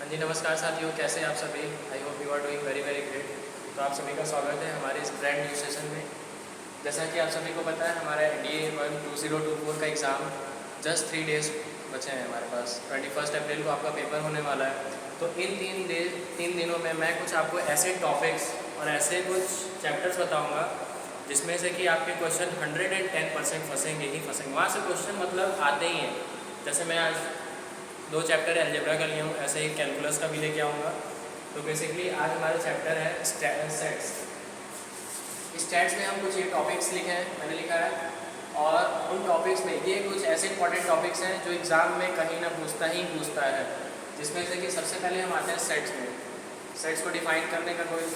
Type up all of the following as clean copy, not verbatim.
हाँ जी, नमस्कार साथियों, कैसे हैं आप सभी। I hope you are doing very very great. तो आप सभी का स्वागत है हमारे इस ब्रांड न्यू सेशन में। जैसा कि आप सभी को पता है, हमारा NDA 2024 का एग्ज़ाम जस्ट 3 डेज़ बचे हैं हमारे पास। 21 अप्रैल को आपका पेपर होने वाला है। तो इन 3 दिनों में मैं कुछ आपको ऐसे टॉपिक्स और ऐसे कुछ चैप्टर्स बताऊँगा जिसमें से कि आपके क्वेश्चन 110% फंसेंगे ही फंसेंगे। वहाँ से क्वेश्चन मतलब आते ही हैं। जैसे मैं आज 2 चैप्टर अलजेब्रा का लिया हूँ, ऐसे ही कैलकुलस का भी लेके आऊँगा। तो बेसिकली आज हमारा चैप्टर है सेट्स। स्टैट्स में हम कुछ ये टॉपिक्स लिखे हैं, मैंने लिखा है, और उन टॉपिक्स में ये कुछ ऐसे इंपॉर्टेंट टॉपिक्स हैं जो एग्ज़ाम में कहीं ना पूछता है। जिसमें से कि सबसे पहले हम आते हैं सेट्स में। सेट्स को डिफाइन करने का कोई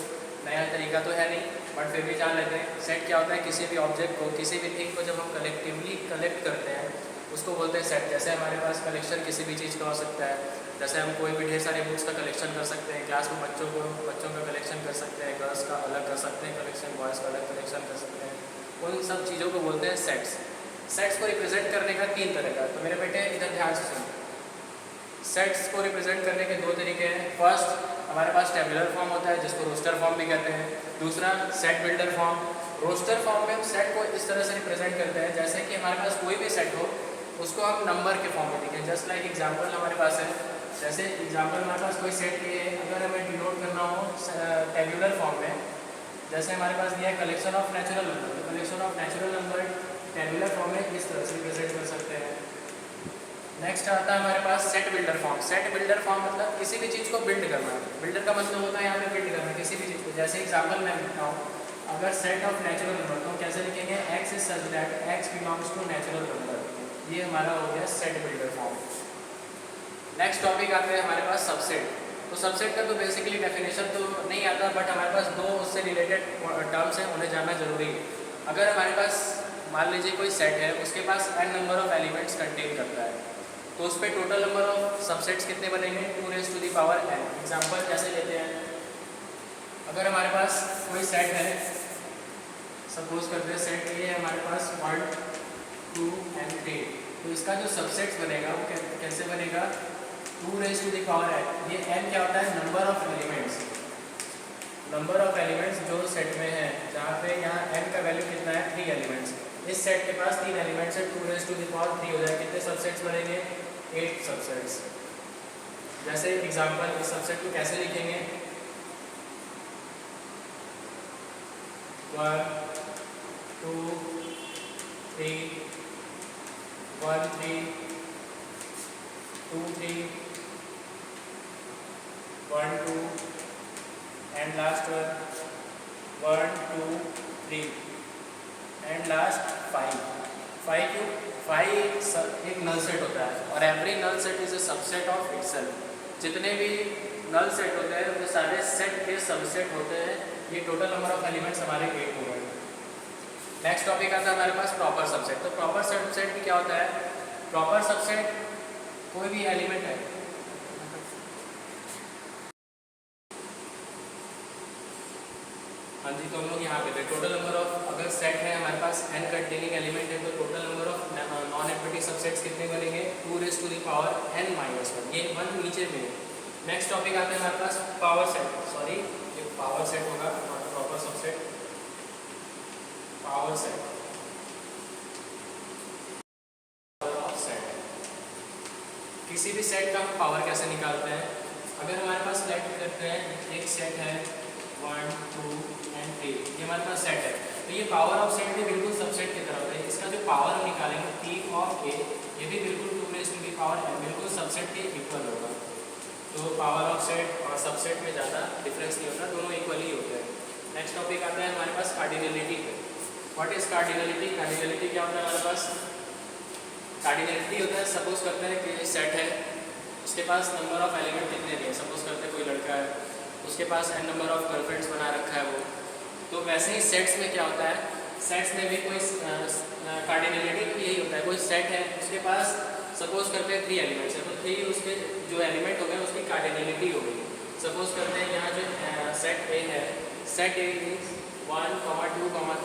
नया तरीका तो है नहीं, बट फिर भी जान लेते हैं। सेट क्या होता है? किसी भी ऑब्जेक्ट को, किसी भी थिंग को जब हम कलेक्टिवली कलेक्ट करते हैं उसको बोलते हैं सेट। जैसे हमारे पास कलेक्शन किसी भी चीज़ का हो सकता है, जैसे हम कोई भी ढेर सारे बुक्स का कलेक्शन कर सकते हैं, क्लास में बच्चों का कलेक्शन कर सकते हैं, गर्ल्स का अलग कर सकते हैं कलेक्शन, बॉयज़ का अलग कलेक्शन कर सकते हैं। उन सब चीज़ों को बोलते हैं सेट्स। सेट्स को रिप्रेजेंट करने का 3 तरह का, तो मेरे बेटे इधर ध्यान से सुनो। सेट्स को रिप्रेजेंट करने के 2 तरीके हैं। फर्स्ट, हमारे पास टेबुलर फॉर्म होता है जिसको रोस्टर फॉर्म भी कहते हैं। दूसरा, set builder form. Roster form में हम सेट को इस तरह से रिप्रेजेंट करते हैं जैसे कि हमारे पास कोई भी सेट हो, उसको हम नंबर के फॉर्म में लिखें। जस्ट लाइक एग्जांपल हमारे पास है, जैसे एग्जांपल हमारे पास कोई सेट लिए है, अगर हमें डिनोट करना हो टेबुलर फॉर्म में, जैसे हमारे पास दिया है कलेक्शन ऑफ नेचुरल नंबर, तो collection of natural number tabular form में इस तरह से रिप्रेजेंट कर सकते हैं। नेक्स्ट आता है हमारे पास set builder form. Set builder form मतलब किसी भी चीज़ को बिल्ड करना। बिल्डर का मतलब होता है यहाँ पे बिल्ड करना किसी भी चीज़ को। जैसे एग्जांपल मैं लिखता हूँ, अगर सेट ऑफ नेचुरल नंबर, तो कैसे लिखेंगे? X is such that X belongs to natural number. ये हमारा हो गया set builder form. Next topic आता है हमारे पास सबसेट। तो सबसेट का तो बेसिकली डेफिनेशन तो नहीं आता, बट हमारे पास 2 उससे रिलेटेड टर्म्स हैं, उन्हें जानना जरूरी है। अगर हमारे पास मान लीजिए कोई सेट है, उसके पास n number of elements contain करता है, तो उस पर टोटल नंबर ऑफ सबसेट्स कितने बनेंगे? 2 raise to the power n। Example कैसे लेते हैं? अगर हमारे पास कोई सेट है, सपोज करते हैं सेट ये है हमारे पास 1, 2 and 3, तो इसका जो सबसेट्स बनेगा वो कैसे बनेगा? 2 raise to the power n। ये n क्या होता है? Number of elements. Number of elements जो सेट में है, जहाँ पे यहाँ n का वैल्यू कितना है? 3 एलिमेंट्स। इस सेट के पास 3 एलिमेंट्स है, 2 रेज़ टू द पावर 3 हो जाए। कितने सबसेट्स बनेंगे? 8 सबसेट्स। जैसे एग्जांपल, इस सबसेट को कैसे लिखेंगे? 1 2 3 1 3 2 3 1 2 एंड लास्ट 1 2 3 एंड लास्ट 5। 5 क्यों? 5 एक नल सेट होता है, और every null set is a subset of itself. जितने भी नल सेट होते हैं वो सारे सेट के सबसेट होते हैं। ये टोटल नंबर ऑफ एलिमेंट्स हमारे 8 हो गए। नेक्स्ट टॉपिक आता है हमारे पास प्रॉपर सबसेट। तो प्रॉपर सबसेट भी क्या होता है? प्रॉपर सबसेट कोई भी एलिमेंट है, हाँ जी, तो हम लोग यहाँ पे थे टोटल नंबर ऑफ, अगर सेट है हमारे पास n कंटेनिंग एलिमेंट है, तो total number of non empty subsets कितने बनेंगे? 2 raise to the power n minus 1। ये 1 नीचे में है। नेक्स्ट टॉपिक आता है हमारे पास पावर सेट। सॉरी, ये पावर सेट होगा, not proper subset, power set. किसी भी सेट का हम पावर कैसे निकालते हैं? अगर हमारे पास सेट करते हैं, एक सेट है 1 2 and 3, ये हमारे पास सेट है, तो ये पावर ऑफ सेट भी बिल्कुल सबसेट की तरह होता है। इसका जो पावर हम निकालेंगे P ऑफ A, ये भी बिल्कुल 2 raise to the power n, बिल्कुल सबसेट के इक्वल होगा। तो पावर ऑफ सेट और सबसेट में ज़्यादा डिफरेंस नहीं होता, दोनों इक्वल ही होते हैं। नेक्स्ट टॉपिक आता है हमारे पास कार्डिनलिटी पे। What is cardinality? कार्डिनलिटी क्या होता है हमारे पास? कार्डिनलिटी होता है, सपोज करते हैं कि सेट है, उसके पास नंबर ऑफ एलिमेंट कितने नहीं है। सपोज करते हैं कोई लड़का है, उसके पास n नंबर ऑफ गर्लफ्रेंड्स बना रखा है वो। तो वैसे ही सेट्स में क्या होता है? सेट्स में भी कोई कार्डिनलिटी तो यही होता है, कोई सेट है, उसके पास सपोज करते हैं 3 एलिमेंट्स है, तो 3 उसके जो एलिमेंट हो गए उसकी कार्डिनलिटी हो गई। सपोज करते हैं यहाँ जो सेट ए है, सेट ए इज 1 2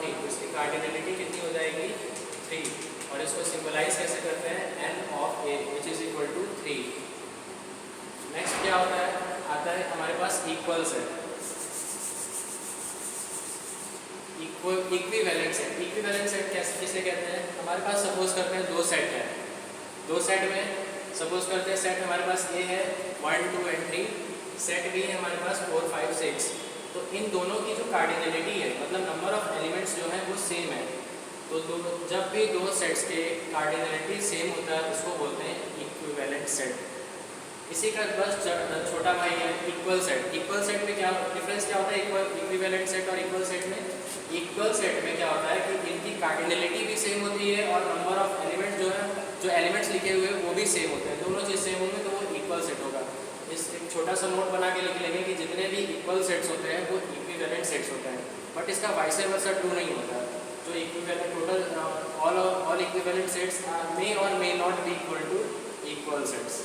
3, तो इसकी कार्डिनलिटी कितनी हो जाएगी? 3। और इसको सिंबलाइज कैसे करते हैं? n of a which is equal to 3। Next क्या होता है? Equal set, equivalent set. Equivalent set कैसे किसे कहते हैं? हमारे पास सपोज करते हैं दो सेट है, दो सेट में सपोज करते हैं सेट हमारे पास ए है 1 2 एंड 3, सेट बी है हमारे पास 4 5 6। तो इन दोनों की जो कार्डिनलिटी है, मतलब नंबर ऑफ एलिमेंट्स जो है वो सेम है। तो जब भी दो सेट्स के कार्डिनलिटी सेम होता है उसको बोलते हैं इक्विवेलेंट सेट। इसी का बस छोटा भाई है इक्वल सेट। इक्वल सेट में क्या डिफरेंस क्या होता है इक्विवेलेंट सेट और इक्वल सेट में? इक्वल सेट में क्या होता है कि इनकी कार्डिनलिटी भी सेम होती है और नंबर ऑफ एलिमेंट जो है, जो एलिमेंट्स लिखे हुए हैं वो भी सेम होते हैं। दोनों चीज़ सेम होंगे तो वो इक्वल सेट होगा। इस एक छोटा सा नोट बना के लिख लेंगे कि जितने भी इक्वल सेट्स होते हैं वो इक्विवेलेंट सेट्स होते हैं, बट इसका वाइस वर्सा ट्रू नहीं होता। जो equivalent total all equivalent sets may और may not be equal to equal sets.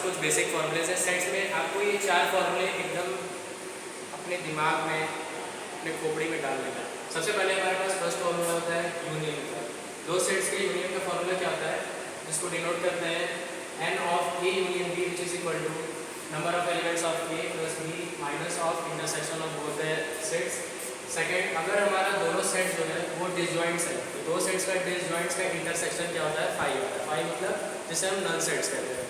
कुछ बेसिक फॉर्मूलेज हैं सेट्स में। आपको ये चार फॉर्मूले एकदम अपने दिमाग में, अपने खोपड़ी में डाल लेना है। सबसे पहले हमारे पास फर्स्ट फॉर्मूला होता है यूनियन का। दो सेट्स के यूनियन का फॉर्मूला क्या होता है, जिसको डिनोट करते हैं n of a union b which is equal to number of elements of a plus b minus of intersection of both the sets. Second, अगर हमारा दोनों सेट जो है वो डिसजॉइंट्स है तो दो सेट्स का डिसजॉइंट्स का इंटरसेक्शन क्या होता है? 5 होता है। 5 मतलब जिसे हम नल सेट्स कहते हैं।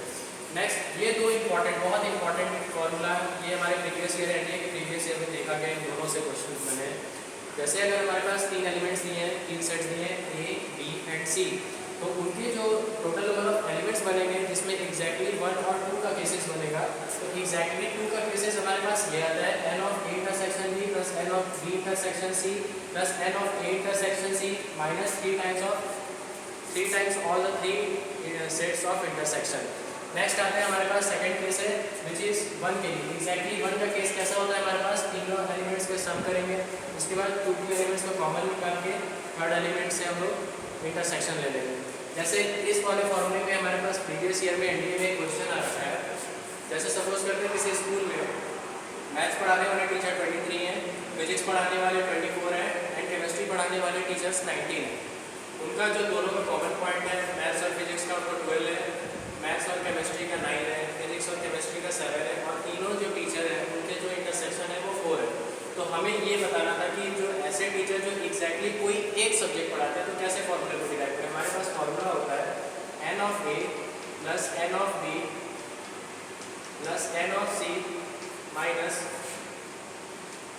नेक्स्ट, ये दो इंपॉर्टेंट, बहुत इंपॉर्टेंट फॉर्मूला, ये हमारे प्रीवियस ईयर एनडीए के प्रीवियस ईयर में देखा गया, इन दोनों से क्वेश्चन बने। जैसे अगर हमारे पास तीन एलिमेंट्स दिए हैं, तीन सेट्स दिए हैं ए बी एंड सी, तो उनके जो टोटल नंबर ऑफ एलिमेंट्स बनेंगे जिसमें एग्जैक्टली 1 और 2 का केसेस बनेगा, तो एग्जैक्टली 2 का केसेस हमारे पास ये आता है n of a intersection b plus n of b intersection c plus n of a intersection c minus 3 times all the 3 sets of intersection. Next आता है हमारे पास सेकंड केस है विच इज 1 के लिए। एग्जैक्टली 1 का केस कैसा होता है? हमारे पास तीनों एलिमेंट्स के सम करेंगे, उसके बाद 2 एलिमेंट्स को कॉमन निकाल के थर्ड एलिमेंट से हम लोग इंटरसेक्शन ले लेंगे। जैसे इस वाले फॉर्मूले में हमारे पास प्रीवियस ईयर में एनडीए में क्वेश्चन आ रखा है। जैसे सपोज करते हैं किसी स्कूल में मैथ्स पढ़ाने वाले टीचर 23 हैं, फिजिक्स पढ़ाने वाले 24 हैं एंड केमिस्ट्री पढ़ाने वाले टीचर्स 19 हैं। उनका जो दोनों का कॉमन पॉइंट है मैथ्स और फिजिक्स का उनको 12 है, मैथ्स और केमिस्ट्री का 9 है, फिजिक्स और केमिस्ट्री का 7 है, और तीनों जो टीचर हैं उनके जो इंटरसेक्शन है वो 4 है। तो हमें ये बताना था कि जो ऐसे टीचर जो एग्जैक्टली कोई एक सब्जेक्ट पढ़ाते हैं तो कैसे फॉर्मूले को डिराइव करें। हमारे पास फॉर्मूला होता है n of a plus n of b plus n of c minus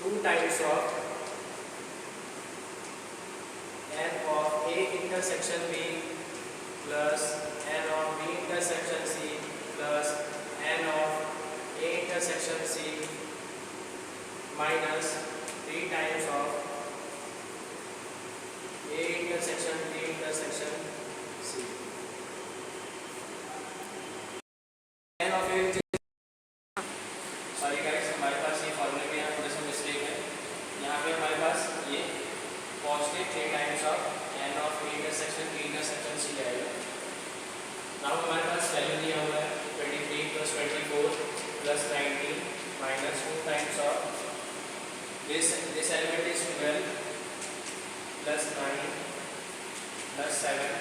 2 times of n of a intersection b plus n of b intersection c plus n of a intersection c minus 3 times of a intersection b intersection c. n of a, sorry guys, हमारे पास ये फॉर्मूले में यहाँ थोड़ा सा mistake है। यहाँ पे हमारे पास ये positive 3 times of n of a intersection b intersection c आएगा। नाउ हमारे पास वैल्यू दिया हुआ है 23 plus 24 plus 19 minus 2 times of this element is 12 plus 9 plus 7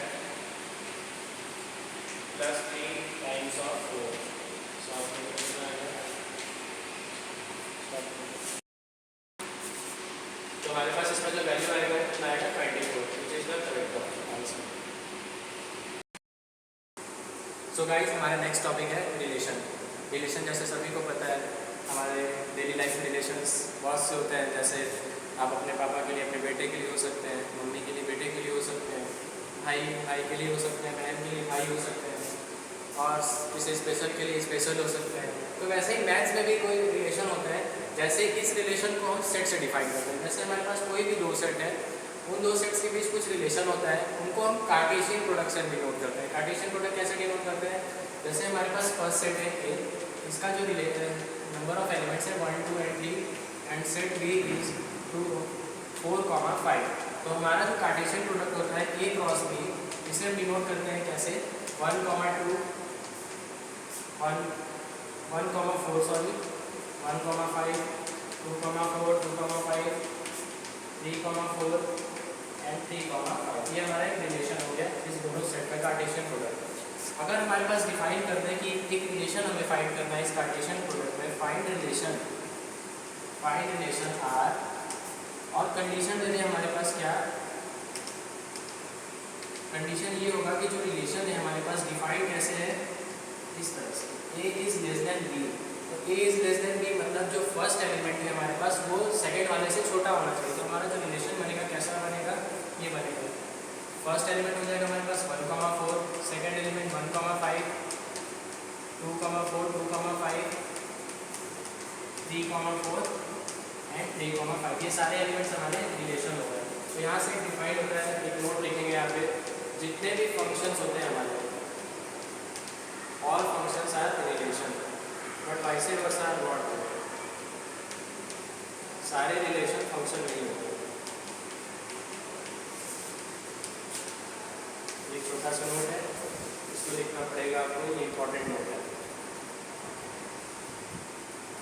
plus 3 times of 4। तो हमारे पास इसमें जो वैल्यू आएगा कितना आएगा 24, which is the correct answer. So guys, हमारा नेक्स्ट टॉपिक है रिलेशन। रिलेशन जैसे सभी को पता है हमारे डेली लाइफ में रिलेशंस बहुत से होते हैं। जैसे आप अपने पापा के लिए अपने बेटे के लिए हो सकते हैं, मम्मी के लिए बेटे के लिए हो सकते हैं, भाई के लिए हो सकते हैं, बहन के लिए भाई हो सकते हैं, और किसी स्पेशल के लिए स्पेशल हो सकते हैं। तो वैसे ही मैथ्स में भी कोई रिलेशन होता है। जैसे इस रिलेशन को हम सेट से डिफाइन करते हैं। जैसे हमारे पास कोई भी दो सेट है, उन दो सेट्स के बीच कुछ रिलेशन होता है, उनको हम कार्टेशियन प्रोडक्ट से डिनोट करते हैं। कार्टेशियन प्रोडक्ट कैसे डिनोट करते हैं? जैसे हमारे पास फर्स्ट सेट है ए, इसका जो नंबर ऑफ एलिमेंट्स है 1 2 and 3 and set B is 2 4 5। तो हमारा जो कार्टेशियन प्रोडक्ट होता है ए क्रॉस बी, इसे हम डिनोट करते हैं कैसे? 1 2 1 4 सॉरी 1 5 2 4 2 5 3 4 एंड 3,5। ये हमारा एक रिलेशन हो गया इस दोनों सेट का कार्टेशियन प्रोडक्ट। अगर हमारे पास डिफाइन करना है कि एक रिलेशन हमें फाइंड करना है इस कार्टेशियन प्रोडक्ट में, फाइंड रिलेशन आर, और कंडीशन दे दें हमारे पास क्या, कंडीशन ये होगा कि जो रिलेशन है हमारे पास डिफाइन कैसे है, इस तरह से a is less than b। तो a is less than b मतलब जो फर्स्ट एलिमेंट है हमारे पास वो सेकंड वाले से छोटा होना चाहिए। तो हमारा जो रिलेशन बनेगा कैसा बनेगा, ये बनेगा। फर्स्ट एलिमेंट हो जाएगा हमारे पास 1,4, सेकंड एलिमेंट 1,5, 2,4, 2,5, 3,4 एंड 3,5। ये सारे एलिमेंट्स हमारे रिलेशन हो गए। तो यहाँ से डिफाइन होता है, एक नोट लिखेंगे यहाँ पे, जितने भी फंक्शंस होते हैं हमारे, all functions are relation but vice versa are not. सारे रिलेशन फंक्शन नहीं होते। एक छोटा सा नोट है, इसको लिखना पड़ेगा आपको, ये इंपॉर्टेंट नोट है।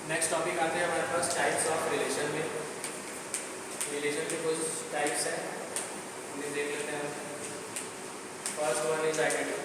नेक्स्ट टॉपिक आते हैं हमारे पास टाइप्स ऑफ रिलेशन में। रिलेशन के कुछ टाइप्स हैं, उन्हें देख लेते हैं। First one is identity.